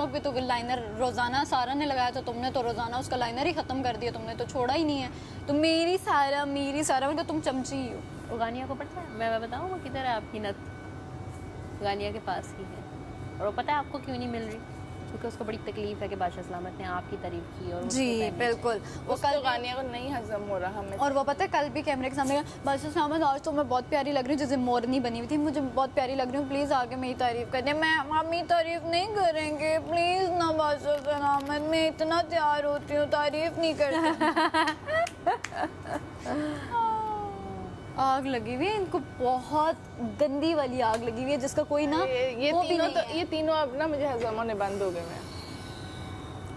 TikTok पे तो liner रोजाना सारा ने लगाया था, तुमने तो रोजाना उसका लाइनर ही खत्म कर दिया, तुमने तो छोड़ा ही नहीं है। तो मेरी सारा मतलब तुम चमची ही हो। वो गानिया को पता है, मैं बताऊँ वो किधर है आपकी नथ, गानिया के पास ही है। और वो पता है आपको क्यों नहीं मिल रही? क्योंकि उसको बड़ी तकलीफ है कि बादशाह सलामत ने आपकी तारीफ की और जी बिल्कुल, वो कल गानिया को नहीं हजम हो रहा हमें। और वो पता है कल भी कैमरे के सामने बादशाह सलामत आज तो मैं बहुत प्यारी लग रही हूँ, जैसे मोरनी बनी हुई थी, मुझे बहुत प्यारी लग रही हूँ, प्लीज आके मेरी तारीफ कर दे। मैं मम्मी तारीफ नहीं करेंगे प्लीज ना बादशाह सलामत, मैं इतना तैयार होती हूँ, तारीफ नहीं करती। आग लगी हुई है इनको, बहुत गंदी वाली आग लगी हुई है जिसका कोई ना ये तीनों अब ना मुझे हजम होने बंद हो गए। मैं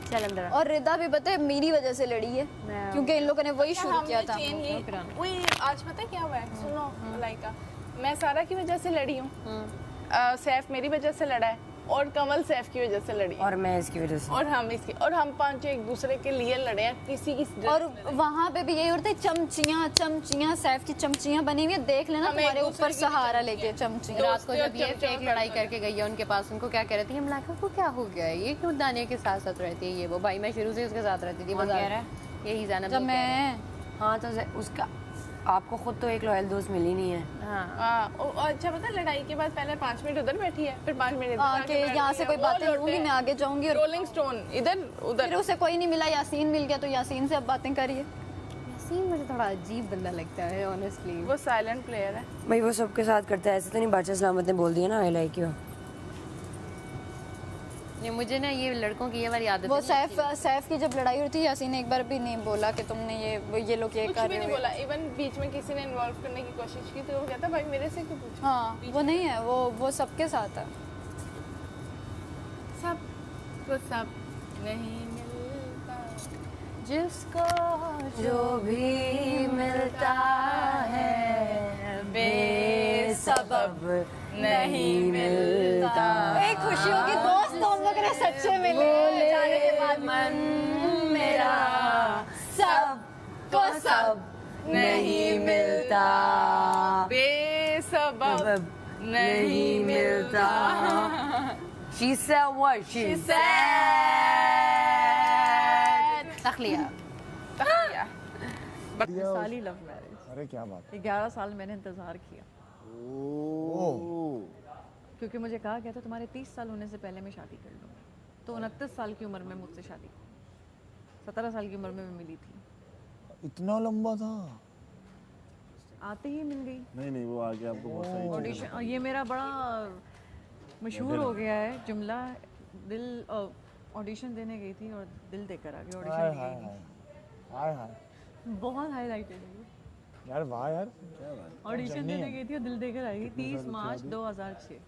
चल अंदर। और रिदा भी पता है मेरी वजह से लड़ी है, क्योंकि इन लोगों ने वही शुरू किया था। वही आज पता है क्या हुआ है, सुनो मलाइका, मैं सारा की वजह से लड़ी हूँ, सैफ मेरी वजह से लड़ा है, और कमल सैफ की वजह से लड़ी, और मैं इसकी वजह से, और हम पांचों एक दूसरे के लिए लड़े हैं, किसी की। और वहाँ पे भी यही होता है, चमचियाँ सैफ की चमचियाँ बनी हुई है, देख लेना तुम्हारे ऊपर सहारा लेके चमचियाँ। रात को जब ये फेक लड़ाई करके गई है उनके पास, उनको क्या कह रही थी, मलाइका को क्या हो गया है, ये क्यों दानिया के साथ साथ रहती है, ये वो भाई मैं शुरू से उसके साथ रहती थी, यही जाना जब मैं हाँ तो उसका आपको खुद तो एक लॉयल दोस्त मिली नहीं है। अच्छा पता लड़ाई के बाद पहले 5 मिनट उधर बैठी है, फिर 5 मिनट आके यहाँ से कोई बातें होंगी, मैं आगे जाऊंगी, रोलिंग स्टोन इधर उधर। फिर उसे कोई नहीं मिला, यासीन मिल गया तो यासीन से अब बातें करिए। यासीन मुझे थोड़ा अजीब बंदा लगता है ऑनेस्टली, वो साइलेंट प्लेयर है भाई, वो सबके साथ करता है, ऐसे तो नहीं बादशाह सलामत ने बोल दिया ना आई लाइक यू। ये मुझे ना ये लड़कों की ये वाली आदत वो सैफ की जब लड़ाई हुई थी, यासीन ने एक बार भी नहीं बोला कि तुमने ये लोग ये कर रहे हो, बोला। इवन बीच में किसी ने इन्वॉल्व करने की कोशिश की तो वो कहता भाई मेरे से क्यों पूछा। हाँ वो नहीं है, वो सबके साथ है, सब नहीं मिलता जिसको जो भी मिलता है बेसबब नहीं मिलता। एक खुशी होगी दोस्त तो हम लोग ने सच्चे मिले जाने के बाद। मन मेरा सब को सब नहीं मिलता, बेसबब नहीं मिलता। She said what she said. तखलिया साली लव मैरिज। अरे क्या बात, 11 साल मैंने इंतजार किया, क्योंकि मुझे कहा गया था तुम्हारे 30 साल होने से पहले मैं शादी कर लूँगी। तो 29 साल की उम्र में मुझसे शादी, 17 साल की उम्र में मैं मिली थी। इतना लंबा था? आते ही मिल गई। नहीं वो आगे आपको बहुत सारी ऑडिशन, ये मेरा बड़ा मशहूर हो गया है जुमला, दिल ऑडिशन देने गई थी और दिल देकर आ गई। ऑडिशन हाय बहुत हाईलाइटेड है यार, वाह यार क्या बात। ऑडिशन देने गई थी और दिल देकर आई। 30 मार्च 2006,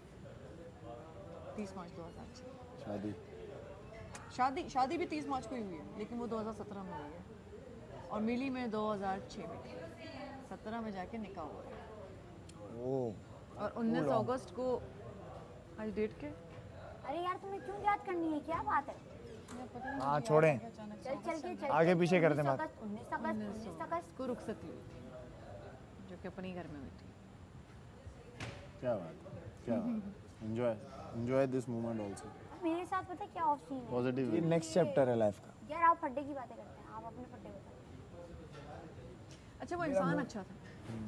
30 मार्च 2006 शादी भी 30 मार्च को ही हुई है, लेकिन वो 2017 में हुई है और मिली मैं 2006 में, 17 में जाके निकाह हुआ है और 19 अगस्त को आज डेट के। अरे यार तुम्हें क्यों याद करनी है, क्या बात है? हाँ छोड़ें, चल आगे पीछे करते हैं बात। 19 अगस्त को रुखसत हुई जो कि अपने घर में हुई थी। क्या बात, एंजॉय दिस मोमेंट आल्सो। मेरे साथ पता है क्या ऑफ सीन है? पॉजिटिव, ये नेक्स्ट चैप्टर है लाइफ का। यार आप फड्डे की बातें करते हैं, आप अपने फड्डे बताओ। अच्छा वो इंसान अच्छा था,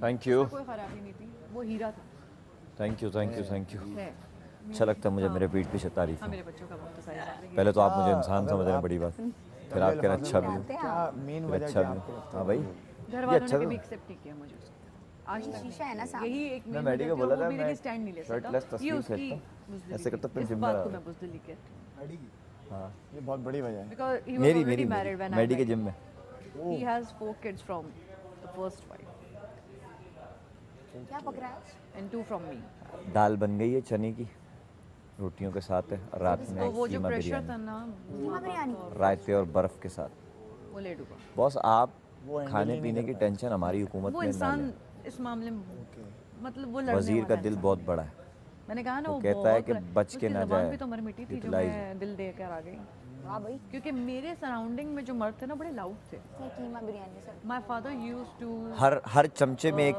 थैंक यू, कोई खराबी नहीं थी, वो हीरा था। Thank you. है अच्छा लगता है मुझे मेरे पीठ पीछे तारीफ। हाँ मेरे बच्चों का वक्त तो सारी। पहले तो आप मुझे इंसान समझ रहे हैं, बड़ी बात, फिर आप कह रहे अच्छा भी, क्या मेन फिर वजह अच्छा क्या भी। आपको? हाँ भाई घर वालों ने कभी एक्सेप्ट नहीं किया मुझे उसको। आज तक शीशा है ना सामने। यही एक मैं मैडी को बोला था मैं स्टैंड नहीं ले शर्टलेस सकता, ये तस्वीर उसकी खींचता ऐसे करता फिर इस जिम बात में को मैं बुज़दिली कहती हूँ। हाँ ये बहुत बड़ी वजह है। Because he was मेरी already married when I Maddy के met जिम में। him. He has 4 kids from the first wife क्या पक रहा है? and 2 from me. दाल बन गई है चने की, रोटियों के साथ है, रात तो में वो जो कीमा प्रेशर था बिरयानी, ना, कीमा बिरयानी। रायते और बर्फ के साथ। वो ले डूबा। बॉस आप वो handle खाने ही नहीं पीने कर की पाए। टेंशन हमारी हुकूमत वो में ना इंसान लें। इस मामले में मतलब वो लड़ने वजीर का वाला दिल इंसान। बहुत बड़ा है, मैंने कहा ना वो वो कहता है बहुत कि बड़ा- बच के उसकी ना ज़बान जाए, भी तो मर मिटी थी जो utilize। मैं दिल देकर आ गई। वाह भाई, क्योंकि मेरे सराउंडिंग में जो मर्द थे ना बड़े लाउड थे। Keema biryani sir. My father used to हर चमचे में एक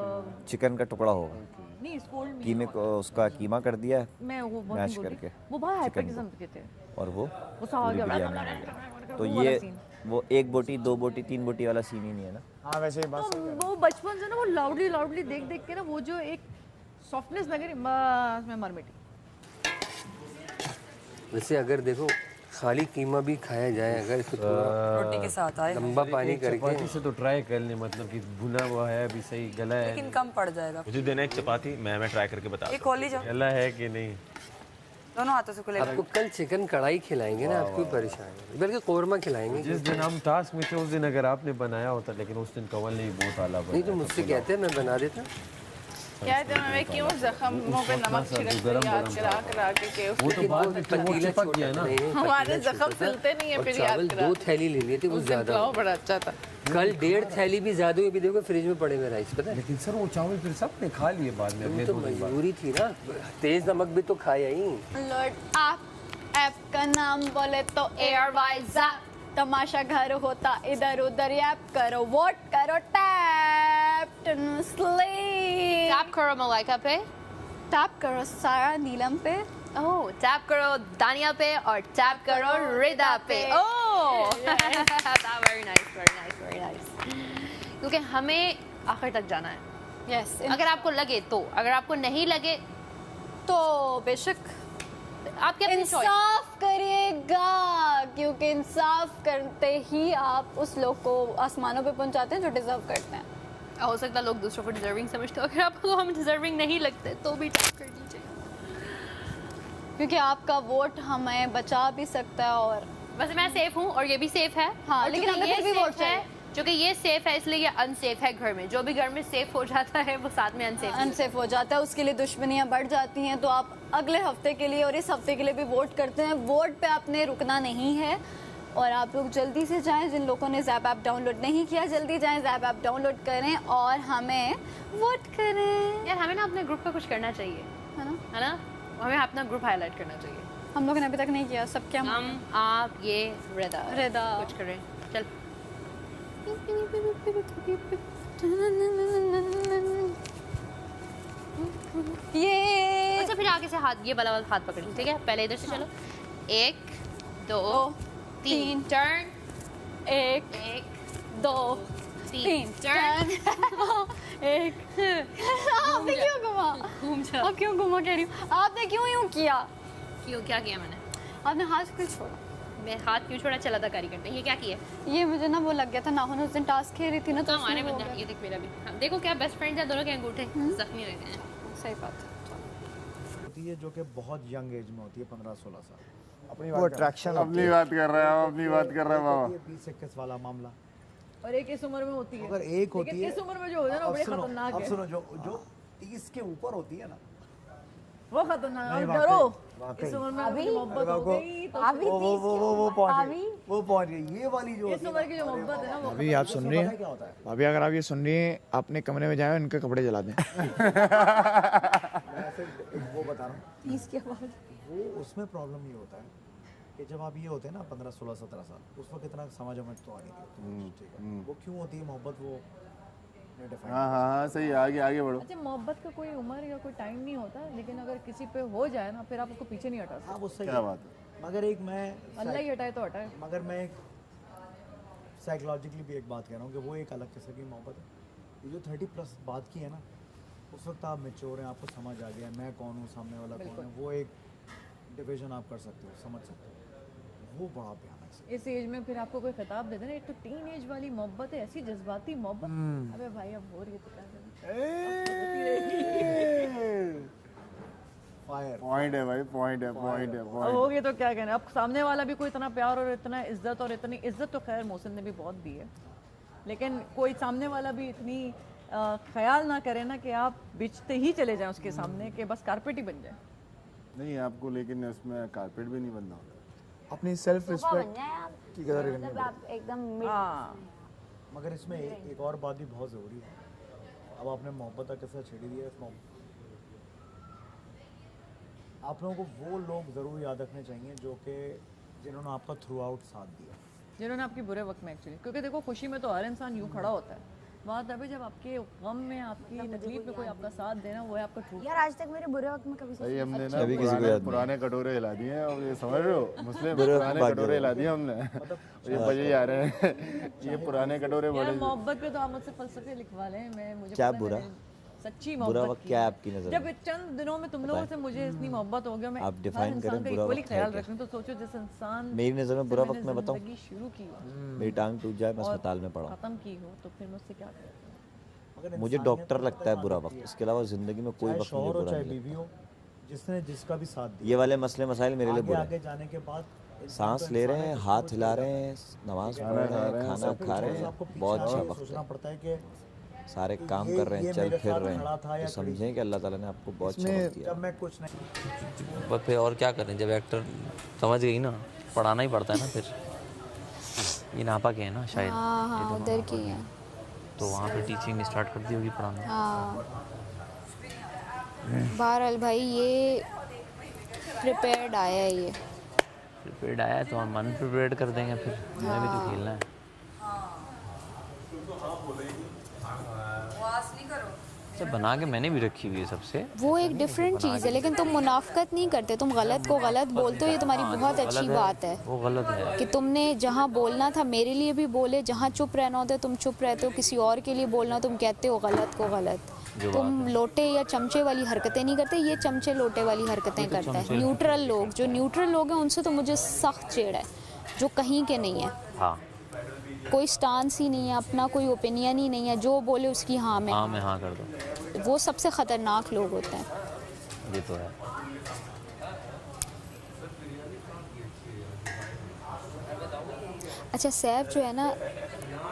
चिकन का टुकड़ा होगा। नहीं स्कूल में कीमे को उसका कीमा कर दिया है मैं वो बहुत मैश बोलती करके वो बहुत हाइपर चिकन किस्म के थे और वो साग पूरी है, बिरयानी हो गया। तो वो वाला ये scene। वो 1 बोटी 2 बोटी 3 बोटी वाला सीन ही नहीं है ना। हाँ वैसे ही बात सही है। वो बचपन से ना वो लाउडली देख देख के ना वो जो एक सॉफ्टनेस लग रही बस मैं मर मिटी। वैसे अगर देखो खाली कीमा भी खाया जाए अगर इसको थोड़ा रोटी के साथ आए लंबा पानी करके चपाती से तो ट्राई कर ले, मतलब कि भुना हुआ है अभी सही, गला है लेकिन कम पड़ जाएगा। मुझे देना एक चपाती, मैं ट्राई करके बता एक खोली जाओ गला है कि नहीं। दोनों हाथों से खुले आपको कल चिकन कढ़ाई खिलाएंगे ना, आपको परेशान है बल्कि कौरमा खिलाएंगे। जिस दिन हम टास्क में थे उस दिन अगर आपने बनाया होता, लेकिन उस दिन कंवल ने बहुत आला बनाया। नहीं तो मुझसे कहते हैं मैं बना देता। कहते हैं मैं क्यों जख्म मुंह पे नमक छिड़कते याद करा के वो तो बाद में पतीला चिपक गया ना। हमारे जख्म सिलते नहीं है और फिर चावल याद करा 2 थैली ले लिए थे, वो उस दिन ज्यादा पुलाव बड़ा अच्छा था। कल 1.5 थैली भी ज्यादा हुई। अभी देखो फ्रिज में पड़े हुए राइस, पता है। लेकिन सर वो चावल फिर सबने खा लिए बाद में, अपने तो 2 दिन बाद। मजबूरी थी ना, तेज नमक भी तो खाया ही। लॉर्ड ऐप का नाम बोले तो एयरवाइज तमाशा घर होता इधर उधर ऐप करो वोट करो टैप टैप करो मलाइका पे, टैप करो सारा नीलम पे, ओह टैप करो दानिया पे और टैप करो रिदा पे। Oh very nice. क्योंकि हमें आखिर तक जाना है। यस अगर आपको लगे तो, अगर आपको नहीं लगे तो बेशक आपके अपनी choice। इंसाफ करिएगा, क्योंकि इंसाफ करते ही आप उस लोग को आसमानों पे पहुंचाते हैं जो डिजर्व करते हैं। हो सकता है लोग दूसरों को डिजर्विंग समझते हो, अगर आपको हम डिजर्विंग नहीं लगते तो भी टैप कर दीजिए, क्योंकि आपका वोट हमें बचा भी सकता है। और वैसे मैं सेफ हूँ और ये भी सेफ है। हाँ, और लेकिन चूंकि हमें ये फिर भी safe वोट चाहिए। है, क्योंकि ये सेफ है इसलिए ये अनसेफ है। घर में जो भी घर में सेफ हो जाता है वो साथ में अनसेफ हो जाता है, उसके लिए दुश्मनियां बढ़ जाती हैं। तो आप अगले हफ्ते के लिए और इस हफ्ते के लिए भी वोट करते हैं। वोट पे आपने रुकना नहीं है और आप लोग जल्दी से जाएं। जिन लोगों ने ज़ैप ऐप डाउनलोड नहीं किया जल्दी जाएं, ज़ैप ऐप डाउनलोड करें और हमें वोट करें। यार हमें ना अपने ग्रुप पे कुछ करना चाहिए, है ना? हमें अपना ग्रुप हाईलाइट करना चाहिए। हम लोगों ने अभी तक नहीं किया। सब क्या हम आप ये रिदा कुछ करें। चल ये अच्छा फिर आगे से हाथ ये वाला हाथ पकड़ ली, ठीक है? पहले इधर से चलो, 1 2 3 टर्न, 1 2 3 टर्न। 1 आपने क्यों घुमा? घूम जा। आप क्यों घुमा कह रही हूँ? आपने क्यों यूं किया? क्यों क्या किया मैंने? आपने हाथ क्यों छोड़ा? मैं हाथ क्यों छोड़ा? चला था कारी करने। ये क्या किया? ये मुझे ना वो लग गया था नाखून उस दिन टास्क खेल रही थी ना तो हमारे उसमें वो बंदा हो ये देख मेरा भी। हाँ, देखो क्या बेस्ट फ्रेंड्स हैं दोनों के अंगूठे जख्मी हो गए हैं। गया। सही बात है। होती है जो कि बहुत यंग एज में होती है 15-16 साल। अपनी वो अट्रैक्शन अपनी बात कर रहा है, अपनी बात कर रहा है बाबा। 20-21 वाला मामला। और एक इस उम्र में होती है। अगर एक होती लेकिन है इस उम्र में जो होता है ना वो बड़ी खतरनाक अब है। सुनो जो 30 के ऊपर होती है ना वो खतरनाक है। नहीं, डरो वाकई। इस उम्र में अभी मोहब्बत हो गई तो वो पहुंच गई ये वाली जो इस उम्र की जो मोहब्बत है ना वो अभी आप सुन रही हैं? क्या होता है अभी अगर आप ये सुन रही हैं अपने कमरे में जाएं इनके कपड़े जला दें। मैं सिर्फ वो बता रहा हूँ 30 के बाद वो उसमें प्रॉब्लम ये होता है कि जब आप ये होते हैं ना 15-16-17 साल उस वक्त इतना समझ तो आ नहीं थी, ठीक है। वो क्यों होती है मोहब्बत वो हाँ हाँ सही है, आगे बढ़ो। अच्छा मोहब्बत का कोई उम्र या कोई टाइम नहीं होता, लेकिन अगर किसी पे हो जाए ना फिर आप उसको पीछे नहीं हटा सकते। हाँ वो सही क्या बात है। मगर एक मैं अल्लाह ही हटाए तो हटाए। मगर मैं एक साइकोलॉजिकली भी एक बात कह रहा हूँ कि वो एक अलग किस्म की मोहब्बत है। ये जो 30+ बात की है ना उस वक्त आप मैच्योर हैं, आपको समझ आ गया मैं कौन हूँ सामने वाला कौन है, वो एक डिवीजन आप कर सकते हो, समझ सकते हो, वो बड़ा भयानक है। इस एज में फिर आपको कोई खिताब दे देना, एक तो टीन एज वाली मोहब्बत है, ऐसी जज्बाती मोहब्बत। अबे भाई अब हो रही है तो क्या करें। फायर पॉइंट है भाई, पॉइंट है। अब हो गया तो क्या कहना। अब सामने वाला भी कोई इतना प्यार और इतना इज्जत और इतनी इज्जत तो खैर मोहसिन ने भी बहुत दी है, लेकिन कोई सामने वाला भी इतनी ख्याल ना करे ना कि आप बिछते ही चले जाएं उसके सामने कि बस कारपेट ही बन जाए। नहीं आपको लेकिन इसमें कारपेट भी नहीं बनना होता। अपनी सेल्फ रिस्पेक्ट की कदर करनी आप एकदम मगर इसमें एक और बात भी बहुत ज़रूरी है। अब आपने मोहब्बत का किस्सा छेड़ी दिया, इसमें आप लोगों को वो लोग ज़रूर याद रखने चाहिए जो कि जिन्होंने आपका थ्रू आउट साथ दिया, जिन्होंने आपके बुरे वक्त में एक्चुअली, क्योंकि देखो खुशी में तो हर इंसान यूँ खड़ा होता है, बात अभी जब आपके गम में, आपकी तकलीफ में कोई आपका साथ देना, वो है आपका ट्रू। यार आज तक मेरे बुरे वक्त में कभी भाई हमने ना अभी किसी को याद पुराने कटोरे हिला दिए हैं, और ये समझ रहे हो मुस्लिम पुराने कटोरे हिला दिए हमने। ये बजे आ रहे हैं ये पुराने कटोरे यार बड़े। मोहब्बत पे तो आप मुझसे फलसफे लिखवा लें, मैं मुझे क्या पता है बुरा? मैंने सच्ची बुरा मोहब्बत वक्त की क्या है है। आपकी नज़र जब में? चंद दिनों में तुम लोगों से मुझे इतनी मोहब्बत हो गया, मैं आप हर define इंसान करें का बुरा इक्वली वक्त है ख्याल क्या? रखूं, तो सोचो जिस इंसान मेरी नज़र में बुरा से वक्त मैंने मैं बताऊं, जिंदगी शुरू की हो मेरी टांग टूट जाए मैं और अस्पताल में पड़ा हूं। खत्म की हो, तो फिर मुझसे क्या करें? मुझे डॉक्टर लगता है बुरा वक्त, इसके अलावा ज़िंदगी में कोई चाहे वक्त शौहर मुझे हो बुरा चाहे नहीं बीवी हो, जिसने जिसका भी साथ लगता। ये वाले मसले मसाइल मेरे लिए आगे बुरे आगे हैं। जाने के बाद सांस ले रहे हैं, हाथ हिला रहे हैं, नमाज पढ़ रहे हैं, खाना खा रहे हैं, बहुत अच्छा वक्त सोचना है। पड़ता है कि सारे काम कर रहे हैं, चल फिर रहे हैं, तो समझें कि अल्लाह ताला ने आपको बहुत अच्छा वक्त दिया। जब मैं कुछ नहीं बस फिर और क्या करें, जब एक्टर समझ गई ना, पढ़ाना ही पड़ता है ना फिर। ये नापा के है ना शायद, हाँ हाँ उधर की है। तो वहाँ पे टीचिंग स्टार्ट कर दी होगी पढ़ाना। हाँ बहरहाल भाई ये प्रिपेयर्ड आया है ये। प्रिपेयर्ड आया है तो हम अनप्रिपेयर्ड कर देंगे फिर, हमें भी तो खेलना है। अच्छा बना के मैंने भी रखी हुई है सबसे। वो एक डिफरेंट चीज़ है, लेकिन तुम मुनाफकत नहीं करते, तुम गलत को गलत बोलते हो, ये तुम्हारी बहुत अच्छी बात है वो गलत है कि तुमने जहाँ बोलना था मेरे लिए भी बोले, जहाँ चुप रहना होता है तुम चुप रहते हो, किसी और के लिए बोलना तुम कहते हो गलत को गलत। तुम लोटे या चमचे वाली हरकतें नहीं करते, ये चमचे लोटे वाली हरकतें करता है। न्यूट्रल लोग, जो न्यूट्रल लोग हैं उनसे तो मुझे सख्त चिढ़ है, जो कहीं के नहीं है। हाँ कोई स्टांस ही नहीं है, अपना कोई ओपिनियन ही नहीं है, जो बोले उसकी हाँ में हाँ कर दो। वो सबसे ख़तरनाक लोग होते हैं। ये तो है। अच्छा सैफ जो है ना,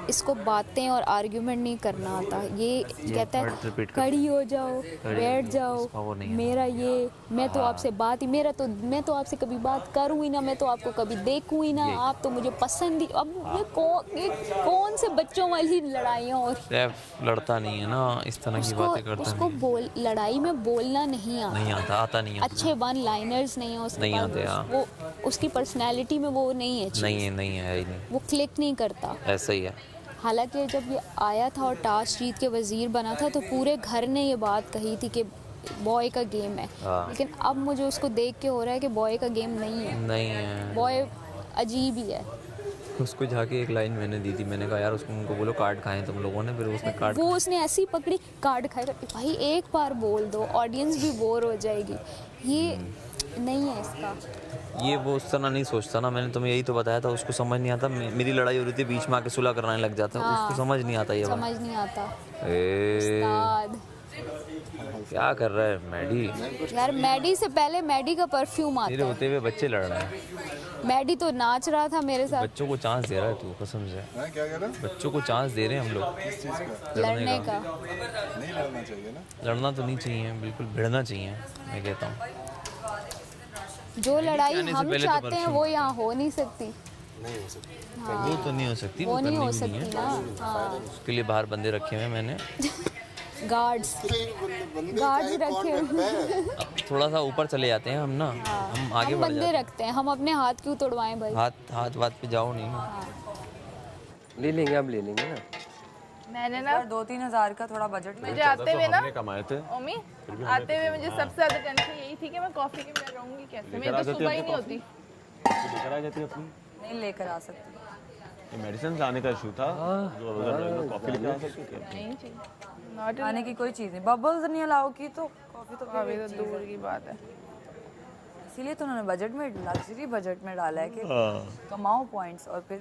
इसको बातें और आर्ग्यूमेंट नहीं करना आता, ये कहता है खड़ी हो जाओ, बैठ जाओ, मेरा ये, मैं तो आपसे बात ही, मैं तो आपसे कभी बात करूँ ही ना, मैं तो आपको कभी देखूँ ही ना, आप तो मुझे पसंद ही। अब ये कौन से बच्चों वाली लड़ाइयाँ हो रही। सैफ लड़ता नहीं है ना, इस तरह की बातें करता उसको लड़ाई में बोलना नहीं आता नहीं। अच्छे वन लाइनर्स नहीं है उसके नहीं पास, आते। वो उसकी पर्सनैलिटी में वो नहीं है चीज़। नहीं है वो क्लिक नहीं करता। ऐसा ही है। हालांकि जब ये आया था और टास्क जीत के वज़ीर बना था, तो पूरे घर ने ये बात कही थी कि बॉय का गेम है, लेकिन अब मुझे उसको देख के हो रहा है कि बॉय का गेम नहीं है, बॉय अजीब ही है। उसको जाके एक लाइन मैंने दी थी, मैंने कहा यार उनको बोलो कार्ड खाएं तुम लोगों ने, फिर उसने कार्ड, वो उसने ऐसी पकड़ी कार्ड खाएगा। भाई एक बार बोल दो, ऑडियंस भी बोर हो जाएगी। ये नहीं है इसका, ये वो उस तरह नहीं सोचता ना। मैंने तुम्हें यही तो बताया था, उसको समझ नहीं आता। मेरी लड़ाई हो रही थी, बीच में आके सुलह कराने लग जाता है। हाँ, उसको समझ नहीं आता ये बात। समझ नहीं आता। उस्ताद क्या कर रहा है मैडी? यार मैडी से पहले मैडी का परफ्यूम आता तेरे है। होते हुए बच्चे लड़ रहे हैं। मैडी तो नाच रहा था मेरे साथ। बच्चों को चांस दे रहा है तू, कसम से। क्या कह रहा है? बच्चों को चांस दे रहे हैं हम लोग लड़ने का। नहीं लड़ना चाहिए ना। लड़ना तो नहीं चाहिए, बिल्कुल भिड़ना चाहिए, मैं कहता हूँ। जो लड़ाई हम चाहते हैं वो यहाँ हो नहीं सकती। नहीं हो सकती। हाँ। वो तो नहीं हो सकती, वो नहीं हो करनी भी सकती नहीं ना। है। हाँ। उसके लिए बाहर बंदे रखे हुए हैं मैंने। गार्ड्स रखे हुए। अब थोड़ा सा ऊपर चले जाते हैं हम ना, हम आगे बढ़ बंदे जाते हैं। रखते हैं, हम अपने हाथ क्यों तोड़वाएं भाई। हाथ पे जाओ नहीं ना। ले लेंगे, अब ले लेंगे ना। मैंने ना 2-3 हज़ार का थोड़ा बजट मुझे आते हुए ना कमाए थे ओमी, आते हुए मुझे सबसे ज्यादा टेंशन यही थी कि मैं कॉफी के बिना रहूंगी कैसे। मेरी तो सुबह ही नहीं होती। लेकर आ जाती अपनी, नहीं लेकर आ सकती। ये मेडिसिन लाने का इशू था, जो उधर कॉफी लेकर आ सकती थी। नहीं चाहिए, आने की कोई चीज़ नहीं। बबल्स नहीं अलाउ की तो कॉफी तो अभी तो दूर की बात है। इसीलिए तो उन्होंने बजट में, लग्जरी बजट में डाला है कि कमाओ पॉइंट्स और फिर।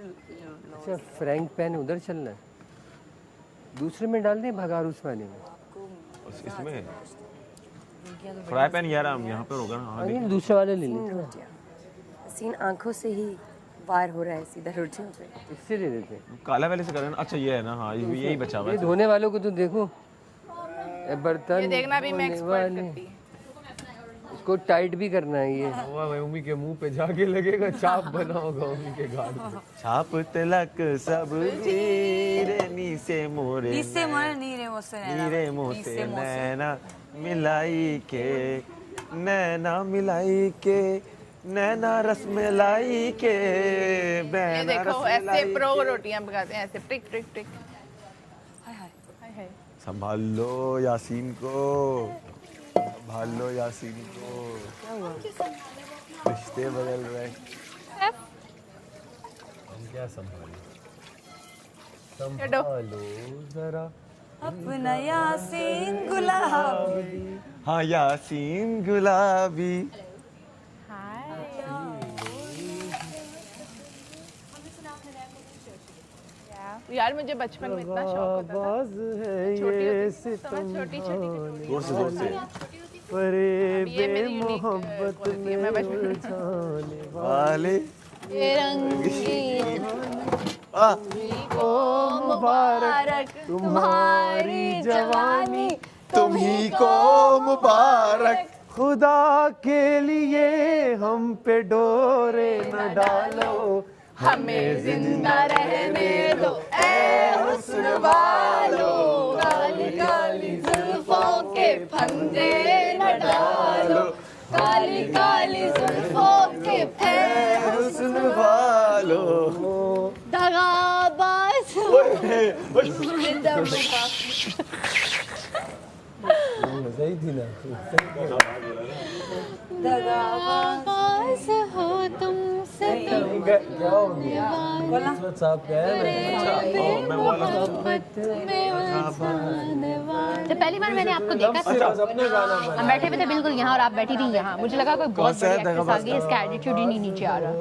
अच्छा फ्रैंक पेन उधर चलना है, दूसरे में डाल दें भगारूस वाले में। इसमें फ्राई पैन यार हम यहाँ पर होगा ना। नहीं दूसरे वाले ले लेते। सीन आंखों से ही वार हो रहा है सीधा रोटियों पे। इससे ले लेते हैं, काला वाले से करें। अच्छा ये है ना, हाँ यही बचा हुआ ये है। धोने वालों को तो देखो, बर्तन ये देखना भी मैं एक्सपर्ट करती। इसको टाइट भी करना है। ये मम्मी के मुंह पे जाके लगेगा, छाप बना होगा मम्मी के गाल पे। छाप तिलक सब नी से मोरे नीरे मोसे नैना मिलाई के नैना रस मिलाई के ये देखो ऐसे प्रो रोटियां पकाते हैं, ऐसे टिक टिक टिक। संभाल लो यासीन को, संभाल लो यासीन को। क्या हुआ? रिश्ते बदल रहे। हम क्या संभालें? संभालो जरा अपना यासीन गुलाबी। हाँ यासीन गुलाबी। यार मुझे बचपन में इतना शौक होता था। छोटी फरेबे मोहब्बत में उलझाने वाले मुबारक तुम्हारी जवानी, तुम्ही को मुबारक। खुदा के लिए हम पे डोरे न डालो, हमें जिंदा रहने दो ऐ हुस्न वालो, काली काली जुल्फों के फंदे न डालो, काली काली जुल्फों के ऐ हुस्न वालो। दगाबाज मजा ही थी ना। दगाबाज हो तुमसे क्या हो गया? साहब क्या जब पहली बार मैंने आपको देखा था, हम बैठे हुए थे बिल्कुल यहाँ और आप बैठी थी यहाँ, मुझे लगा कोई बहुत बड़ी एक्ट्रेस आ गई, इसका एटीट्यूड ही नहीं नीचे आ रहा।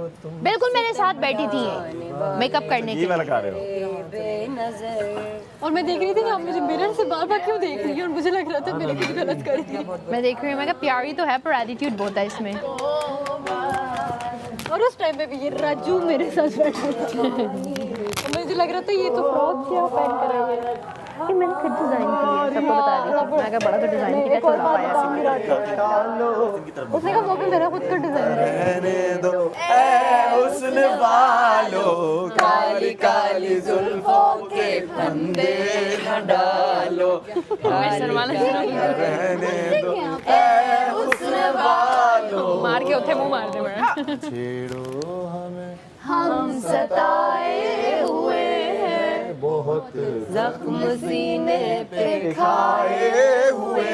बिल्कुल मेरे साथ बैठी थी मेकअप करने के लिए, और मैं देख रही थी कि आप मुझे मिरर से बार बार क्यों देख रही है, और मुझे लग रहा था मैंने कुछ गलत कर दिया। मैं देख रही हूँ, मैं कहा प्यारी तो है पर एटीट्यूड बहुत है इसमें। और उस टाइम पे भी ये राजू मेरे साथ बैठा था, मुझे लग रहा था ये तो फ्रॉक क्या पहन कर आई है। कि मैंने खुद डिजाइन की है, सबको बता दी। मैं कहा बड़ा तो डिजाइन की कैसे बता पाया? उसने कहा वो भी मेरा खुद का डिजाइन रहने दो ऐ हुस्न वालो, काली काली जुल्फों के फंदे न डालो, रहने दो ऐ हुस्न वालो। मार के उठे मुंह मार दे मेरा। छेड़ो हमें हम सताए हुए हैं, बहुत जख्म सीने पे खाए हुए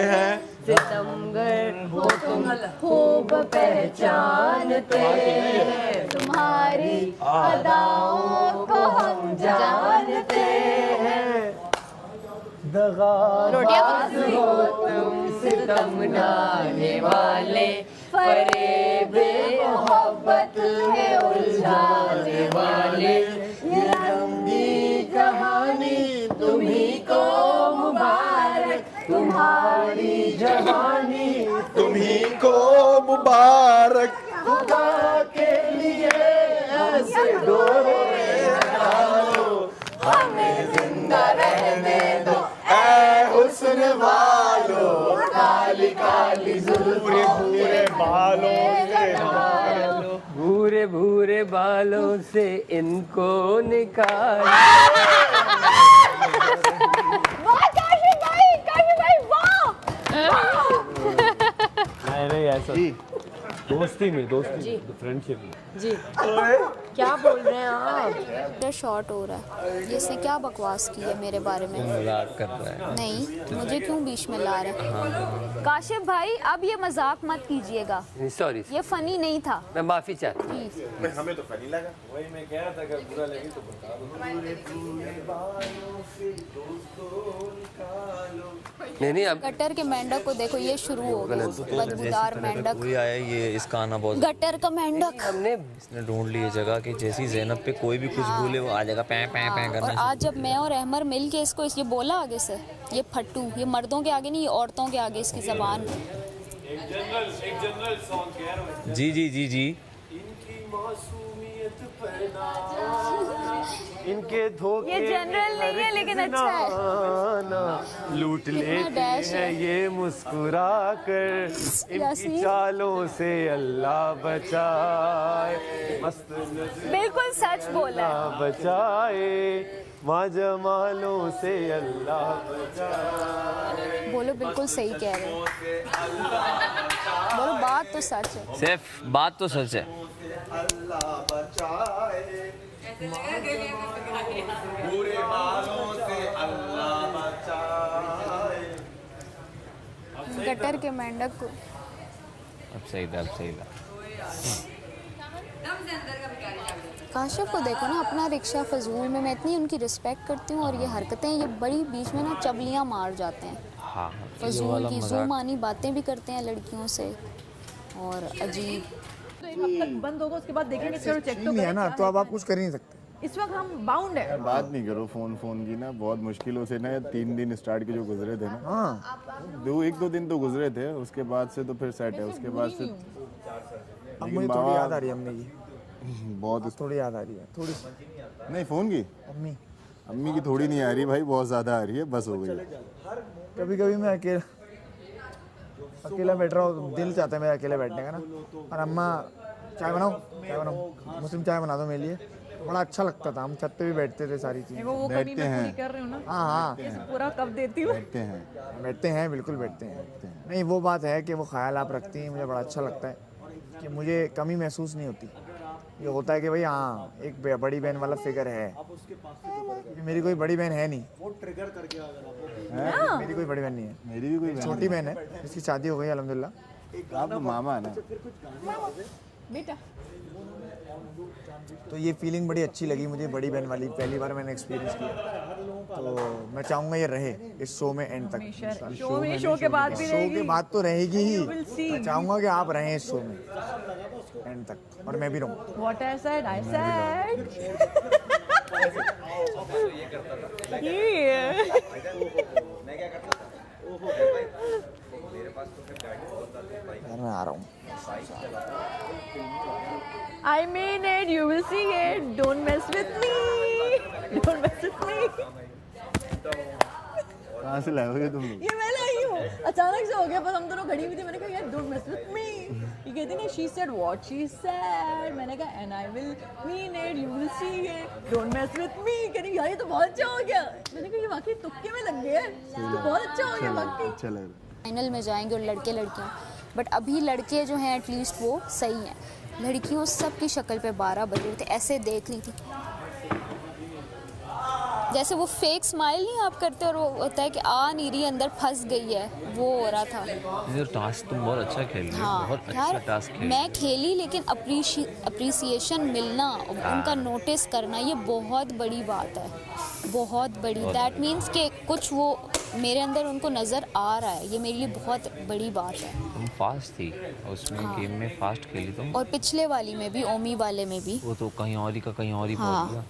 हैं, सितमगर हो तुम खूब पहचानते हैं, तुम्हारी अदाओं को हम जानते हैं। दगाबाज हो तुम सितम ढाने वाले, फरेबे मोहब्बत में उलझाने वाले, ये लंबी कहानी तुम्ही को मुबारक, तुम्हारी जवानी तुम्ही को मुबारक। खुदा के लिए ऐसे डोरे डालो, हमें जिंदा रहने दो ऐ हुस्न वालो, काली काली जुल्फों के बालों से डालो, भूरे भूरे बालों से इनको निकाल। वाह काशी भाई वाह। नहीं नहीं ऐसा दोस्ती में, दोस्ती फ्रेंडशिप में। जी क्या बोल रहे हैं आप? मेरा शॉर्ट हो रहा है, ये इसने क्या बकवास की है मेरे बारे में? मजाक कर रहा है। नहीं, मुझे क्यों बीच में ला रहा है? काशिफ भाई अब ये मजाक मत कीजिएगा, सॉरी, ये फनी नहीं था। मैं माफी चाहता हूँ। प्लीज। हमें तो फनी लगा, वही मैं कह रहा था अगर बुरा लगे तो बता दो। नहीं अब गटर के मेंढक को देखो, ये शुरू हो गया बदबूदार मेंढक। कोई आया ये इसका आना बहुत। गटर का मेंढक हमने इसने ढूंढ ली है जगह कि जैसी ज़ैनब पे कोई भी कुछ भूले वो आ जाएगा पैं पैं पैं और करना। आज जब मैं और अहमर मिल के इसको ये बोला आगे से, ये फट्टू, ये मर्दों के आगे नहीं, ये औरतों के आगे इसकी जबान। एक जनरल सॉन्ग कह रहा हूँ। जी जी जी जी। इनकी मासूमियत पर नाज, इनके धोखे ये जनरल नहीं है लेकिन अच्छा है। लूट लेते हैं ये मुस्कुरा कर, इनकी चालों से अल्लाह बचाए, मस्त बिल्कुल सच बोला, बचाए, माँ जमालों से अल्लाह बचाए। बोलो बिल्कुल सही कह रहे हो, बोलो बात तो सच है। सिर्फ बात तो सच है। अल्लाह बचाए, बुरे बालों से अल्लाह बचाए। कटर के मेंढक को। अब सही था, अब सही था। काशिफ को देखो ना, अपना रिक्शा फजूल में, मैं इतनी उनकी रिस्पेक्ट करती हूँ और ये हरकतें, ये बड़ी बीच में ना चबलियाँ मार जाते हैं। हाँ, फजूल की जुबानी बातें भी करते हैं लड़कियों से और अजीब। तो एक हफ्ता बंद होगा, उसके बाद देखेंगे, चलो चेक तो नहीं है ना, तो अब आप कुछ कर ही नहीं सकते। इस वक्त हम बाउंड है। बात नहीं करो फोन की ना, बहुत मुश्किलों से ना 3 दिन स्टार्ट के जो गुजरे थे ना, हाँ 1-2 दिन तो गुजरे थे, उसके बाद से तो फिर सेट है। उसके बाद से अब मुझे थोड़ी याद आ रही है अम्मी की, बहुत थोड़ी याद आ रही है, थोड़ी नहीं फोन की अम्मी की थोड़ी नहीं आ रही भाई, बहुत ज्यादा आ रही है, बस हो गई। कभी कभी मैं अकेला बैठ रहा हूँ, दिल चाहता है मेरा अकेले बैठने का ना, और अम्मा चाय बनाओ मुस्लिम चाय बना दो मेरे लिए, बड़ा अच्छा लगता था। हम छत पे भी बैठते थे, सारी चीजें वो कमी मैं पूरी कर रही हूँ ना। हाँ पूरा कब देती हूँ। बैठते हैं बिल्कुल बैठते हैं। नहीं वो बात है कि वो ख्याल आप रखती हैं, मुझे बड़ा अच्छा लगता है कि मुझे कमी महसूस नहीं होती। ये होता है कि भाई हाँ एक बड़ी बहन वाला फिगर है, मेरी कोई बड़ी बहन है नहीं, मेरी कोई बड़ी बहन नहीं है, मेरी भी कोई छोटी बहन है, इसकी शादी हो गई अल्हम्दुलिल्लाह। आप मामा है ना बेटा। तो ये फीलिंग बड़ी अच्छी लगी मुझे, बड़ी बहन वाली पहली बार मैंने एक्सपीरियंस किया। तो मैं चाहूँगा ये रहे इस शो में एंड तक। शो के बाद भी शो के बाद तो रहेगी ही, मैं चाहूँगा कि आप रहें इस शो में एंड तक और मैं भी रहूँ। What I said, I said. मैं आ रहा हूँ। I mean it, you will see it. Don't mess with me. Don't mess with me. कहाँ से लाए तुम? ये मैं लाई हूँ, अचानक से हो गया, बस हम दोनों खड़ी हुई थी, मैंने कहा यार don't mess with me. ये कहती ना she said what she said, मैंने कहा and I will mean it, you will see it. Don't mess with me. कह रही यार ये तो बहुत अच्छा हो गया। मैंने कहा ये वाकई तुक्के में लग गया, तो बहुत अच्छा हो गया वाकई। अच्छा लग रहा। फाइनल में जाएंगे और लड़के लड़कियाँ, बट अभी लड़के जो हैं एटलीस्ट वो सही हैं। लड़कियों सबकी शक्ल पे 12 बज रहे थे, ऐसे देख रही थी जैसे वो फेक स्माइल नहीं आप करते और वो होता है कि आ नहीं रही, अंदर फंस गई है, वो हो रहा था। ये टास्क तुम बहुत अच्छा खेल रही हो। हाँ, बहुत अच्छा टास्क खेल। मैं खेली लेकिन अप्रिसिएशन मिलना, उनका नोटिस करना, ये बहुत बड़ी बात है, बहुत बड़ी। दैट मीन्स कि कुछ वो मेरे अंदर उनको नज़र आ रहा है, ये मेरे लिए बहुत बड़ी बात है। तुम फास्ट थी उसमें, हाँ। गेम में फास्ट खेली तुम, और पिछले वाली में भी, ओमी वाले में भी, वो तो कहीं और ही का कहीं और ही पहुंच गया।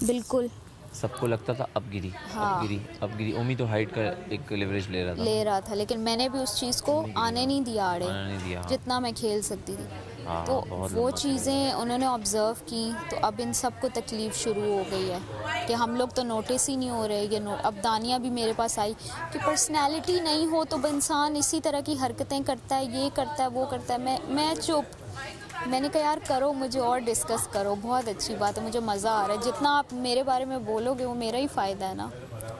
बिल्कुल सबको लगता था अब गिरी, हाँ। अब गिरी। ओमी तो हाइट का एक लेवरेज ले रहा था, लेकिन मैंने भी उस चीज़ को आने नहीं दिया आड़े, जितना मैं खेल सकती थी। हाँ, तो वो चीज़ें उन्होंने ऑब्ज़र्व की, तो अब इन सब को तकलीफ़ शुरू हो गई है कि हम लोग तो नोटिस ही नहीं हो रहे। ये अब दानिया भी मेरे पास आई कि पर्सनैलिटी नहीं हो तो इंसान इसी तरह की हरकतें करता है, ये करता है, वो करता है। मैं चुप। मैंने कहा यार करो, मुझे और डिस्कस करो, बहुत अच्छी बात है, मुझे मज़ा आ रहा है। जितना आप मेरे बारे में बोलोगे वो मेरा ही फ़ायदा है ना।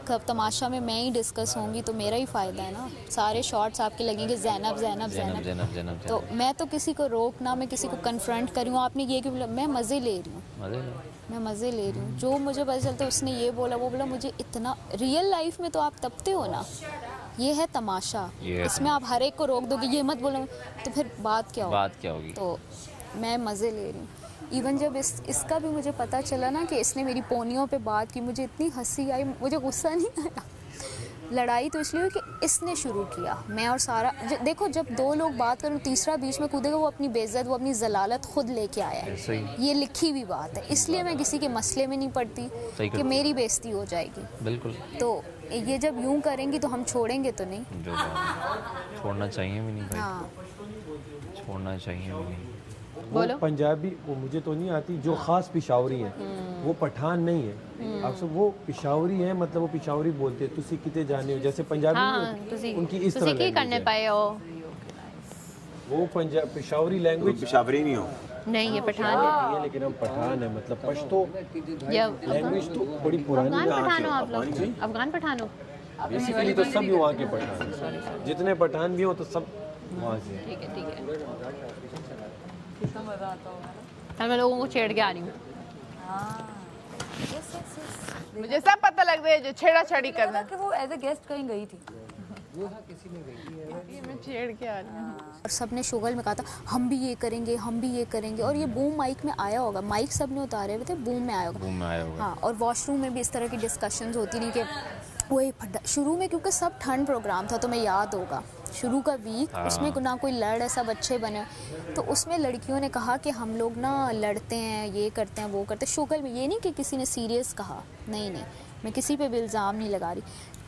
कब तमाशा में मैं ही डिस्कस होंगी तो मेरा ही फ़ायदा है ना। सारे शॉट्स आपके लगेंगे ज़ैनब ज़ैनब ज़ैनब, तो मैं तो किसी को रोकना, मैं किसी को कन्फ्रंट करूँ, आपने ये क्यों बोला, मैं मज़े ले रही हूँ, मैं मज़े ले रही हूँ। जो मुझे पता चलता है उसने ये बोला, वो बोला, मुझे इतना रियल लाइफ में तो आप तपते हो ना, ये है तमाशा, इसमें आप हर एक को रोक दोगे, ये मत बोलो, तो फिर बात क्या होगी। तो मैं मज़े ले रही हूँ। इवन जब इसका भी मुझे पता चला ना कि इसने मेरी पोनियों पे बात की, मुझे इतनी हंसी आई, मुझे गुस्सा नहीं आया। लड़ाई तो इसलिए कि इसने शुरू किया, मैं और सारा। देखो जब दो लोग बात करें, तीसरा बीच में कूदेगा, वो अपनी बेइज्जत, वो अपनी जलालत खुद लेके आया है। ये लिखी हुई बात है, इसलिए मैं किसी के मसले में नहीं पड़ती कि मेरी बेइज्जती हो जाएगी। बिल्कुल। तो ये जब यूं करेंगी तो हम छोड़ेंगे तो नहीं, छोड़ना चाहिए भी नहीं भाई। हाँ, छोड़ना चाहिए भी नहीं। वो पंजाबी वो मुझे तो नहीं आती, जो ख़ास पिशावरी है, वो पठान नहीं है। आप सब वो पिशावरी है, मतलब वो पिशावरी बोलते हैं, तुसी किते जाने हो, जैसे पंजाबी उनकी इस तरह की करने पाए हो। वो पंजाब पिशावरी लैंग्वेज, पिशावरी नहीं हो, नहीं ये पठान है, लेकिन हम पठान है, मतलब पश्तो लैंग्वेज तो बड़ी पुरानी। अफगान पठान हो आप लोग? अफगान पठान हो बेसिकली, तो सब वहाँ के पठान, जितने पठान भी हो तो सब वहाँ से। ठीक है, ठीक है। कितना मजा आता होगा। मैं लोगों को छेड़ के आ रही हूँ। मुझे सब पता लग रहा है जो छेड़ा छेड़ी करना। कि वो एज ए गेस्ट कहीं गई थी, किसी ने गई है ये मैं छेड़ के आ रही हूँ। और सब ने शुगल में कहा था हम भी ये करेंगे, हम भी ये करेंगे, और ये बूम माइक में आया होगा, माइक सब ने उतारे हुए थे, बूम में आया होगा। हाँ, और वॉशरूम में भी इस तरह की डिस्कशंस होती नहीं कि वही फटा शुरू में, क्योंकि सब ठंड प्रोग्राम था, तो मैं याद होगा शुरू का वीक, उसमें ना कोई लड़ है, सब अच्छे बने, तो उसमें लड़कियों ने कहा कि हम लोग ना लड़ते हैं, ये करते हैं, वो करते हैं, शुगल में। ये नहीं कि किसी ने सीरियस कहा, नहीं, मैं किसी पे भी इल्ज़ाम नहीं लगा रही,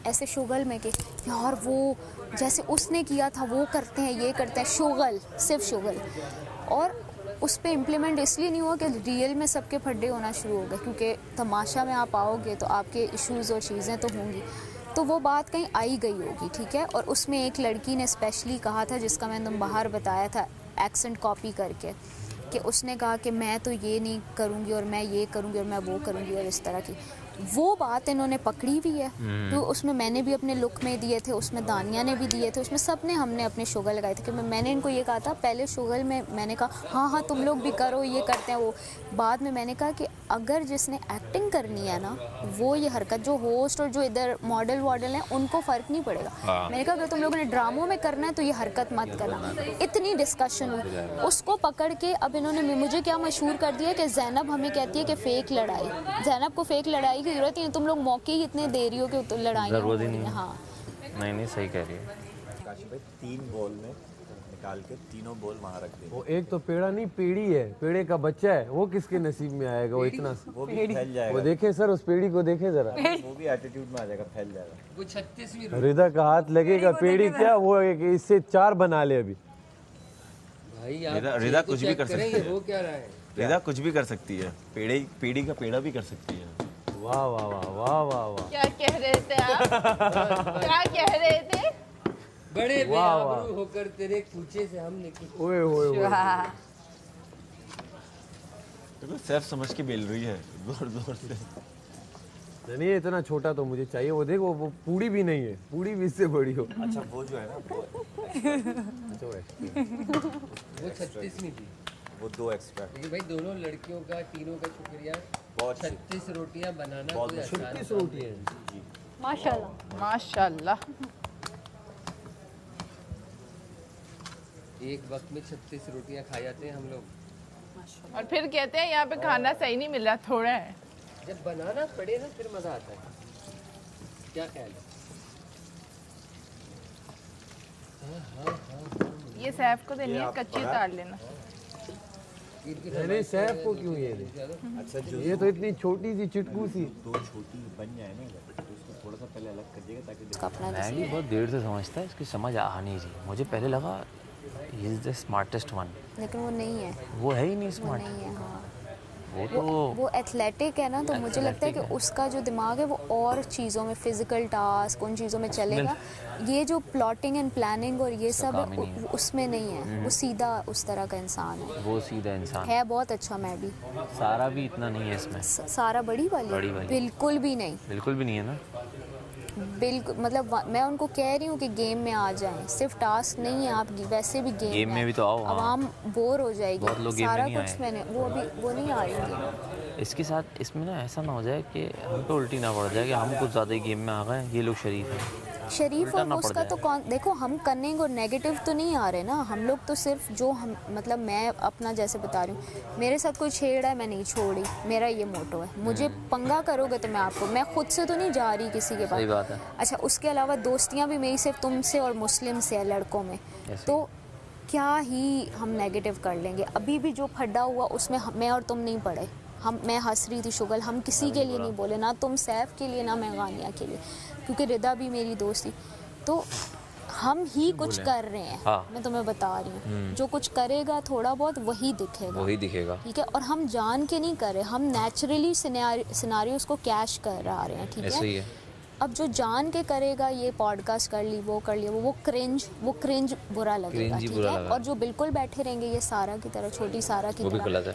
ऐसे शुगल में कि यार वो जैसे उसने किया था वो करते हैं, ये करते हैं, शुगल, सिर्फ शुगल। और उस पर इम्प्लीमेंट इसलिए नहीं हुआ कि रियल में सबके फड्डे होना शुरू हो गए, क्योंकि तमाशा में आप आओगे तो आपके इश्यूज़ और चीज़ें तो होंगी, तो वो बात कहीं आई गई होगी, ठीक है। और उसमें एक लड़की ने स्पेशली कहा था, जिसका मैंने तुम बाहर बताया था एक्सेंट कॉपी करके, कि उसने कहा कि मैं तो ये नहीं करूँगी और मैं ये करूँगी और मैं वो करूँगी, और इस तरह की वो बात इन्होंने पकड़ी भी है। तो उसमें मैंने भी अपने लुक में दिए थे, उसमें दानिया ने भी दिए थे, उसमें सब ने हमने अपने शुगल लगाए थे कि मैंने इनको ये कहा था पहले शुगल में, मैंने कहा हाँ तुम लोग भी करो, ये करते हैं वो। बाद में मैंने कहा कि अगर जिसने एक्टिंग करनी है ना, वो ये हरकत, जो होस्ट और जो इधर मॉडल वॉडल हैं उनको फ़र्क नहीं पड़ेगा। मैंने कहा अगर तुम लोगों ने ड्रामों में करना है तो ये हरकत मत करना। इतनी डिस्कशन हुई, उसको पकड़ के अब इन्होंने मुझे क्या मशहूर कर दिया कि जैनब हमें कहती है कि फ़ेक लड़ाई, जैनब को फ़ेक लड़ाई की जरूरत ही नहीं, तुम लोग मौके ही इतने दे रही हो कि तो लड़ाइयाँ हो रही हैं। हाँ नहीं सही कह रही है। काशी भाई 3 बॉल में निकाल के तीनों बॉल वहाँ रख दे। वो एक तो पेड़ा नहीं, पेड़ी है, पेड़े का बच्चा है, वो किसके नसीब में आएगा? वो इतना वो भी फैल जाएगा। वो देखे सर, उस पेड़ी को देखे जरा, वो भी एटीट्यूड में आ जाएगा, फैल जाएगा। वो 36वीं रिदा का हाथ लगेगा, पेड़ी क्या वो इससे 4 बना ले अभी। भाई रिदा कुछ भी कर सकती है, वो क्या रहा है, रिदा कुछ भी कर सकती है, पेड़ी का पेड़ा भी कर सकती है। वाह वाह वाह वाह वाह वाह, क्या कह रहे थे आप? क्या कह रहे थे? बड़े बेआबरू होकर तेरे कूचे से हम निकले। ओए ओए तो सैफ समझ के बेल रही है जोर जोर से। नहीं इतना छोटा तो मुझे चाहिए। वो देखो, वो पूड़ी भी नहीं है, पूड़ी भी इससे बड़ी हो। अच्छा वो जो है ना वो 36वीं थी, वो 2 एक्स्ट्रा। लेकिन भाई दोनों लड़कियों का, तीनों का शुक्रिया। 36 रोटियां बनाना कोई आसान 36 रोटियां जी, माशाल्लाह माशाल्लाह। एक वक्त में 36 रोटियां खा जाते हैं हम लोग, और फिर कहते हैं यहाँ पे खाना सही नहीं मिल रहा, थोड़ा है। जब बनाना पड़े ना फिर मजा आता है। क्या ख्याल है? ये सैफ को देनी है, कच्ची उतार लेना। नहीं सैफ को क्यों ये दे? अच्छा ये तो इतनी छोटी सी चिटकू सी, 2 छोटी बन जाए ना तो उसको थोड़ा सा पहले अलग कर दिएगा ताकि मैं भी बहुत देर से समझता है, इसकी समझ आ नहीं रही। मुझे पहले लगा he is the smartest one, लेकिन वो नहीं है, वो है ही नहीं वो स्मार्ट। नहीं है। हाँ वो एथलेटिक है ना, तो मुझे लगता है कि उसका जो दिमाग है वो और चीज़ों में, फिजिकल टास्क, उन चीज़ों में चलेगा। ये जो प्लॉटिंग एंड प्लानिंग और ये सब उसमें नहीं है, वो सीधा उस तरह का इंसान है। वो सीधा इंसान है, बहुत अच्छा। मैं भी, सारा भी इतना नहीं है इसमें। सारा बड़ी वाली बिल्कुल भी नहीं, बिल्कुल भी नहीं है ना, बिल्कुल। मतलब मैं उनको कह रही हूँ कि गेम में आ जाएं, सिर्फ टास्क नहीं है, आप वैसे भी गेम में भी तो आओ। आवाम बोर हो जाएगी, बहुत लोग सारा गेम में नहीं कुछ मैंने वो नहीं आ रही। इसके साथ इसमें ना ऐसा ना हो जाए कि हम पे उल्टी ना पड़ जाए कि हम कुछ ज़्यादा ही गेम में आ गए, ये लोग शरीफ हैं। शरीफ और उसका तो कौन, देखो हम कनिंग और नेगेटिव तो नहीं आ रहे ना, हम लोग तो सिर्फ जो हम, मतलब मैं अपना जैसे बता रही हूँ, मेरे साथ कोई छेड़ा है मैं नहीं छोड़ी, मेरा ये मोटो है। मुझे पंगा करोगे तो मैं आपको, मैं खुद से तो नहीं जा रही किसी के पास। सही बात है। अच्छा, उसके अलावा दोस्तियाँ भी मेरी सिर्फ तुमसे और मुस्लिम से है, लड़कों में, तो क्या ही हम नेगेटिव कर लेंगे। अभी भी जो फड्डा हुआ उसमें मैं और तुम नहीं पड़े, मैं हंस रही थी शुगल, हम किसी के लिए नहीं बोले, ना तुम सैफ के लिए ना मैं गानिया के लिए, क्योंकि रिदा भी मेरी दोस्त थी। तो हम ही कुछ कर रहे हैं। हाँ। मैं तुम्हें बता रही हूँ, जो कुछ करेगा थोड़ा बहुत वही दिखेगा, ठीक है। और हम जान के नहीं कर रहे, हम नेचुरली सिनेरियोस को कैश कर रहे हैं, ठीक है। अब जो जान के करेगा, ये पॉडकास्ट कर ली, वो कर लिया, वो क्रिंज बुरा लगेगा, ठीक है। और जो बिल्कुल बैठे रहेंगे ये सारा की तरह, छोटी सारा की तरह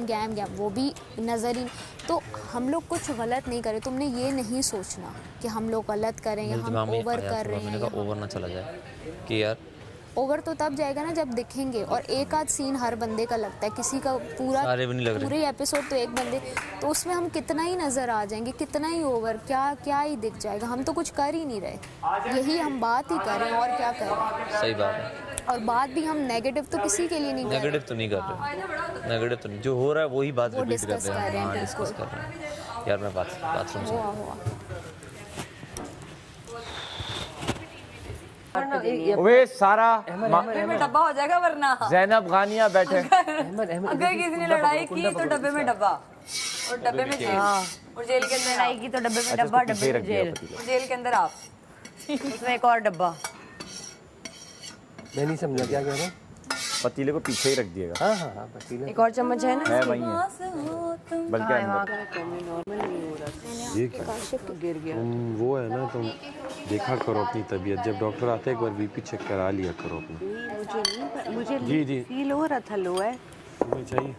गैम वो भी नजर ही। तो हम लोग कुछ गलत नहीं करें, तुमने ये नहीं सोचना कि हम लोग गलत करें या हम ओवर कर रहे हैं। ओवर ना चला जाए कि यार ओवर तो तब जाएगा ना जब दिखेंगे, और एक आध सीन हर बंदे का लगता है, किसी का पूरा पूरे एपिसोड तो एक बंदे, तो उसमें हम कितना ही नज़र आ जाएंगे, कितना ही ओवर, क्या ही दिख जाएगा। हम तो कुछ कर ही नहीं रहे, यही हम बात ही कर रहे हैं और क्या कर रहे हैं। सही बात है। और बात भी हम नेगेटिव तो किसी के लिए नहीं कर रहे। नेगेटिव तो नहीं कर रहे, नेगेटिव तो नहीं, जो हो रहा है वही बात रिपीट कर रहे हैं। डिस्कस कर रहे हैं। यार मैं बाथरूम से वे सारा में डब्बा हो जाएगा वरना ज़ैनब गानिया बैठे। अगर किसी ने लड़ाई की तो डब्बे में डब्बा, और डब्बे में जेल, और जेल के अंदर लड़ाई की तो डब्बे में डब्बा, डब्बे में जेल, और जेल के अंदर आप, उसमें एक और डब्बा। मैं नहीं समझा क्या कह रहे हैं। पतीले को पीछे ही रख दिएगा। हाँ पतीले। एक और चम्मच है ना, है वही है, बल्कि ये गिर गया। वो है ना, तुम देखा करो अपनी तबीयत, जब डॉक्टर आता है एक बार बीपी चेक करा लिया करो अपना। मुझे जी फील हो रहा था लो है, तुम्हें चाहिए?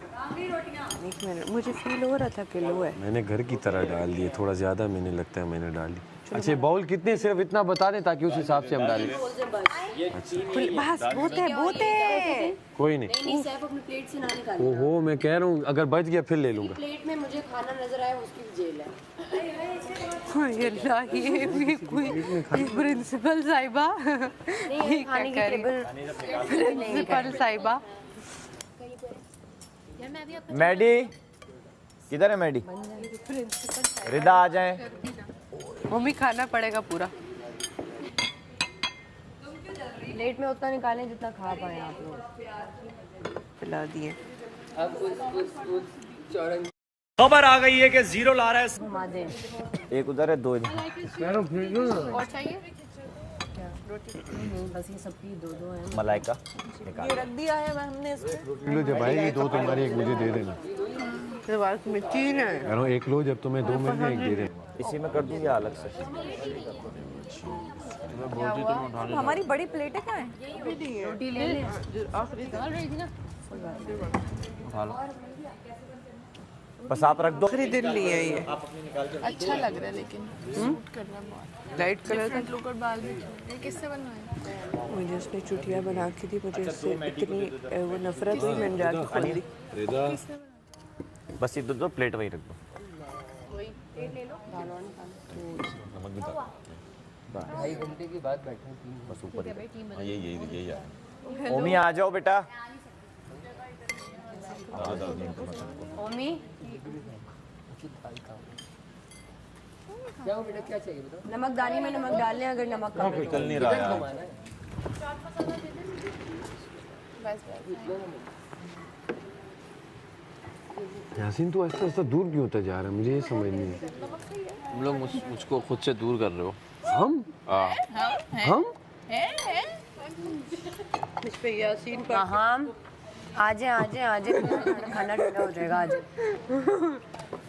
एक मिनट, मुझे फील हो रहा था कि लो है। मैंने घर की तरह डाल दिए, थोड़ा ज़्यादा मैंने लगता है मैंने डाल दी। अच्छा बाउल कितने, सिर्फ इतना बता दें ताकि उस हिसाब से हम डालें। बस बहुत है। कोई नहीं, सैफ अपनी प्लेट से ना निकाले। ओहो मैं कह रहा हूँ अगर बच गया फिर ले लूँगा। प्लेट में मुझे खाना नजर आया, उसकी भी जेल है। ये भी कोई प्रिंसिपल साहिबा, खाने की टेबल प्रिंसिपल साहिबा। मैडी किधर है? मैडी रिदा आ जाए। मम्मी खाना पड़ेगा पूरा। प्लेट में उतना निकालें जितना खा पाए आप लोग। पिला दिए। खबर आ गई है कि 0 ला रहा है। घुमा दे। एक उधर है, 2 इधर। और चाहिए बस ये सबकी 2-2 है। मलाइका ये रख दिया है हमने इसको। जब आएगी 2 तुम्हारी, एक मुझे दे देना। में 3 है। 1 लो, जब तुम्हें 2 मिल जाए 1 दे देना। इसी में कर दूंगी अलग से। हमारी बड़ी प्लेटें कहाँ हैं? रोटी ले ले, आखिरी डाल रही थी ना। उठा लो, बस आप रख दो। दिन लिए ये अच्छा लग रहा है लेकिन सूट कर रहा है बहुत। लाइट कलर का लुक और बाल भी। ये किससे बनवाया? मुझे उसने चुटियाँ बना के दी, मुझे उससे इतनी वो नफरत थी, मैंने जाके खोल दी। बस ये दो प्लेट वही रख दो। प्लेट ले लो। नमक भी डाल। 2.5 घंटे की बाद बैठे बस ऊपर यही आ। ओमी आ जाओ बेटा। ओमी क्या बेटा, क्या चाहिए बताओ? नमकदानी में नमक डाल लें अगर नमक कम है। चल नहीं रहा यासीन तू ऐसा ऐसा दूर क्यों होता जा रहा है, मुझे ये समझ नहीं है। तुम लोग मुझको खुद से दूर कर रहे हो। हम इस पे यासीन पर हम आजे खाना ठंडा हो जाएगा। आज दूर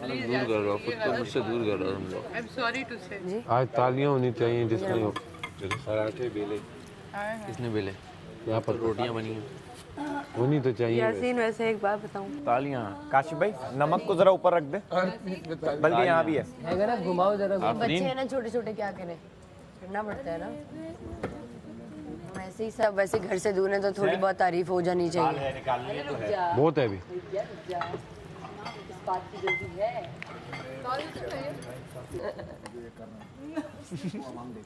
कर रहे हो खुद को, मुझसे दूर कर रहे हो तुम लोग। आई एम सॉरी टू से। आज तालियां होनी चाहिए जिसमें पराठे बेले। किसने बेले? यहाँ पर रोटियां बनी हैं, होनी तो चाहिए। यासीन वैसे एक बात बताऊं, तालियां। काशिफ भाई नमक को जरा ऊपर रख दे, बल्कि यहाँ भी है ना, घुमाओ जरा। बच्चे हैं ना छोटे छोटे, क्या करें, करना पड़ता है ना। वैसे ही सब वैसे घर से दूर है तो थोड़ी बहुत तारीफ हो जानी चाहिए। बहुत है अभी। बात की जल्दी है।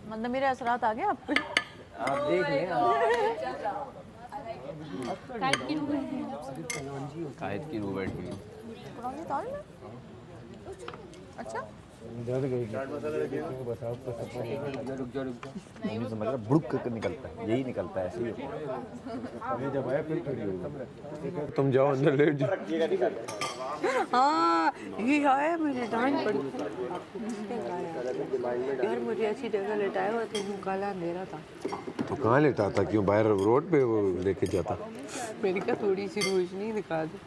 मतलब मेरे असरात आ गए आप पे? आप देख लें। कायद की रूह बैठ गई। अच्छा समझ रहा बुड़क कर निकलता है, यही निकलता है, ऐसे ही होता जब आया फिर थोड़ी होगी। तुम जाओ अंदर लेट जाओ। हाँ ये आया, मुझे डांट पड़ी यार, मुझे ऐसी जगह लेटाया हुआ तो काला अंधेरा था। तो कहाँ लेटा था, क्यों बाहर रोड पे वो लेके जाता? मेरी का थोड़ी सी रोशनी दिखा दो।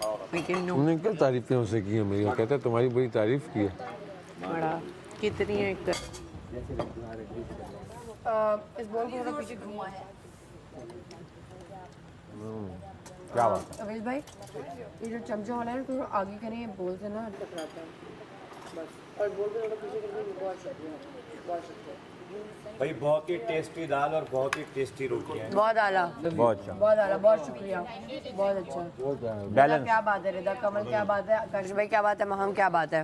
तुमने क्या तारीफें उसे की है मेरी? कहता है तुम्हारी बड़ी तारीफ की है। बड़ा कितनी है एक इस बॉल को थोड़ा पीछे घुमा है। क्या बात है अवेश भाई, ये जो चमचा वाला है तो आगे करें, बोल से ना टकराता है बस, और बोल को थोड़ा पीछे करके बहुत शुक्रिया, बहुत शुक्रिया। भाई बहुत ही टेस्टी दाल और बहुत ही टेस्टी रोटी है। बहुत आला, बहुत अच्छा, बहुत आला, बहुत शुक्रिया, बहुत अच्छा। रिदा क्या बात है, रिदा कमल क्या बात है, कर्ज भाई क्या बात है, महम क्या बात है?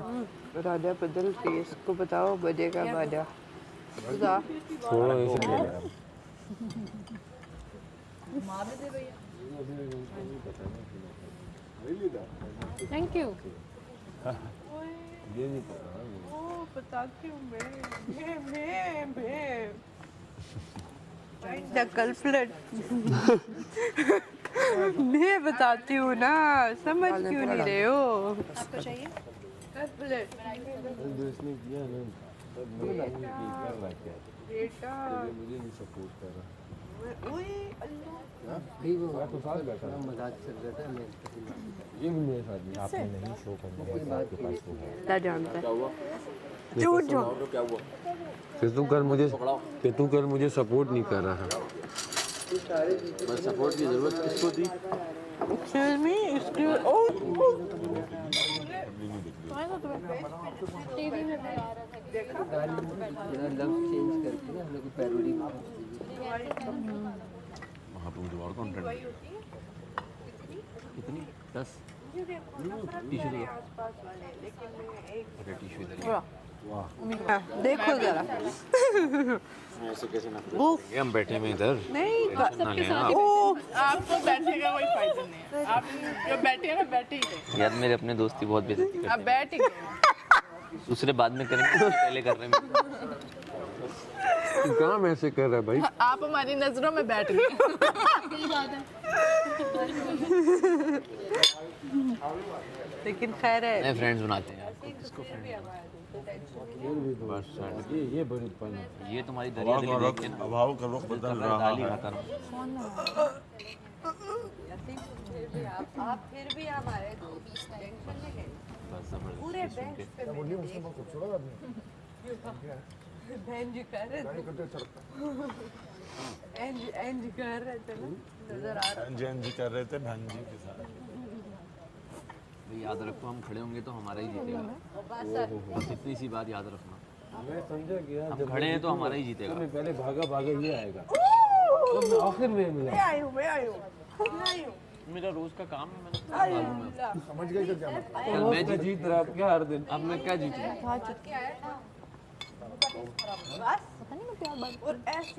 राजा बदल के इसको बताओ बजेगा बाजा। थोड़ा ऐसे ले ले। Thank you. ये नहीं बताती हूँ मैं कल फ्लड मैं बताती हूँ ना, समझ क्यों नहीं रहे हो? आपको चाहिए? इसने किया ना, कर रहा क्या? बेटा मुझे नहीं सपोर्ट कर रहा। भाई वो तो साथ बैठा था, मजाक चल रहा था। मैं ये भी मेरे साथ नहीं, आपने नहीं शो करना है, आपके पास तो है। क्या जानता है? झूठ झूठ। क्या हुआ? कि तू कल मुझे सपोर्ट नहीं कर रहा। बस सपोर्ट की जरूरत किसको थी? Excuse me, excuse love change करके ना हम लोग पैरोडी वहाँ पे मुझे और कंटेंट कितनी 10 टिश्यू दे। अरे टिश्यू इधर देखो जरा ऐसे कैसे ना हम बैठे में इधर नहीं सबके साथ आपको बैठने का कोई फायदा नहीं है। आप जो बैठे हैं ना बैठे ही रहे। यार मेरे अपने दोस्ती बहुत बेइज्जती करते आप बैठ ही गए। हैं। दूसरे बाद में करेंगे तो पहले कर रहे हैं। काम ऐसे कर रहा है भाई। आप हमारी नजरों में बैठ गए। सही बात है। लेकिन खैर है, नए फ्रेंड्स बनाते हैं। बस ये बड़ी पन ये तुम्हारी दरिया दिली देख के अभाव का रुख बदल रहा दाल ही खाता आप फिर भी हमारे टेंशन में है पूरे बेंच पे बहन जी कर रहे थे ना, नजर आ रहा जी कर रहे थे बहन जी के साथ। याद रखो हम खड़े होंगे तो हमारा ही जीतेगा। बस इतनी सी बात याद रखना। मैं समझा गया हम खड़े हैं तो हमारा ही जीतेगा। पहले भागा भागा ये आएगा तो आखिर में मिला। मैं आई हूँ मेरा रोज का काम है। मैंने समझ गए क्या कल मैं जीत रहा अब क्या हर दिन। अब मैं क्या जीतूंगा?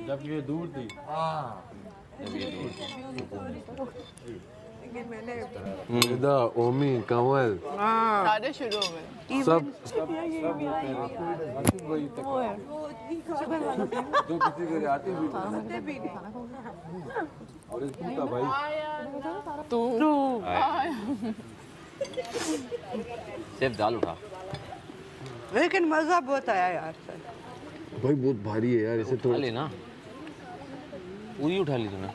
जब ये दूर थी निदा, ओमी, कंवल सारे शुरू हो गए। सब जो किसी के आते भी और इसका भाई तू सिर्फ दाल उठा। लेकिन मजा बहुत आया यार सर। भाई बहुत भारी है यार, इसे उठा लेना। पूरी उठा ली तूने।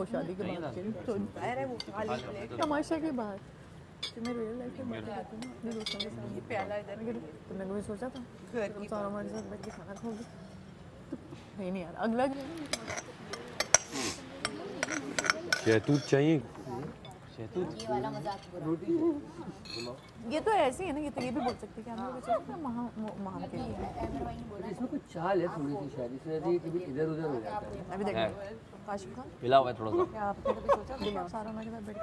शादी के बाद तमाशा के बाद मैं रियल लाइफ में बातें करती हूँ अपने दोस्तों के साथ। प्याला इधर तुमने कभी सोचा था तुम सारा हमारे साथ बैठ के खाना खाओगे? नहीं यार, अगला शहतूत चाहिए। शहतूत वाला मजाक ये तो ऐसे ही है ना, ये तो ये भी बोल सकते हैं कि हम लोग महान के लिए इसमें कुछ चाल है थोड़ी सी शायद, इसमें ऐसे कभी इधर उधर हो जाता है। अभी देखो काशिफ खान मिला हुआ है थोड़ा सा। क्या आपने कभी सोचा था आप सारा हमारे साथ बैठ के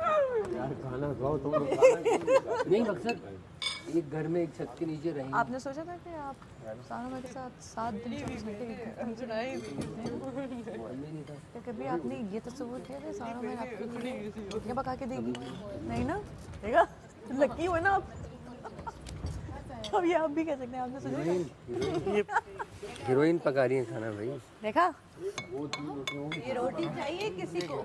यार खाना खाओ तुम लोग। खाना नहीं मकसद एक घर में एक छत के नीचे रहेंगे। आपने सोचा था कि आप सारा हमारे साथ 7 दिन 24 घंटे क्या कभी आपने ये तस्वीर किया था सारा मैं आपके लिए रोटियां पका के देगी? नहीं ना, देखा लकी हो ना आप। अब ये आप भी कह सकते हैं, आपने सोचा हीरोइन पका रही है खाना भाई। देखा ये रोटी चाहिए किसी को?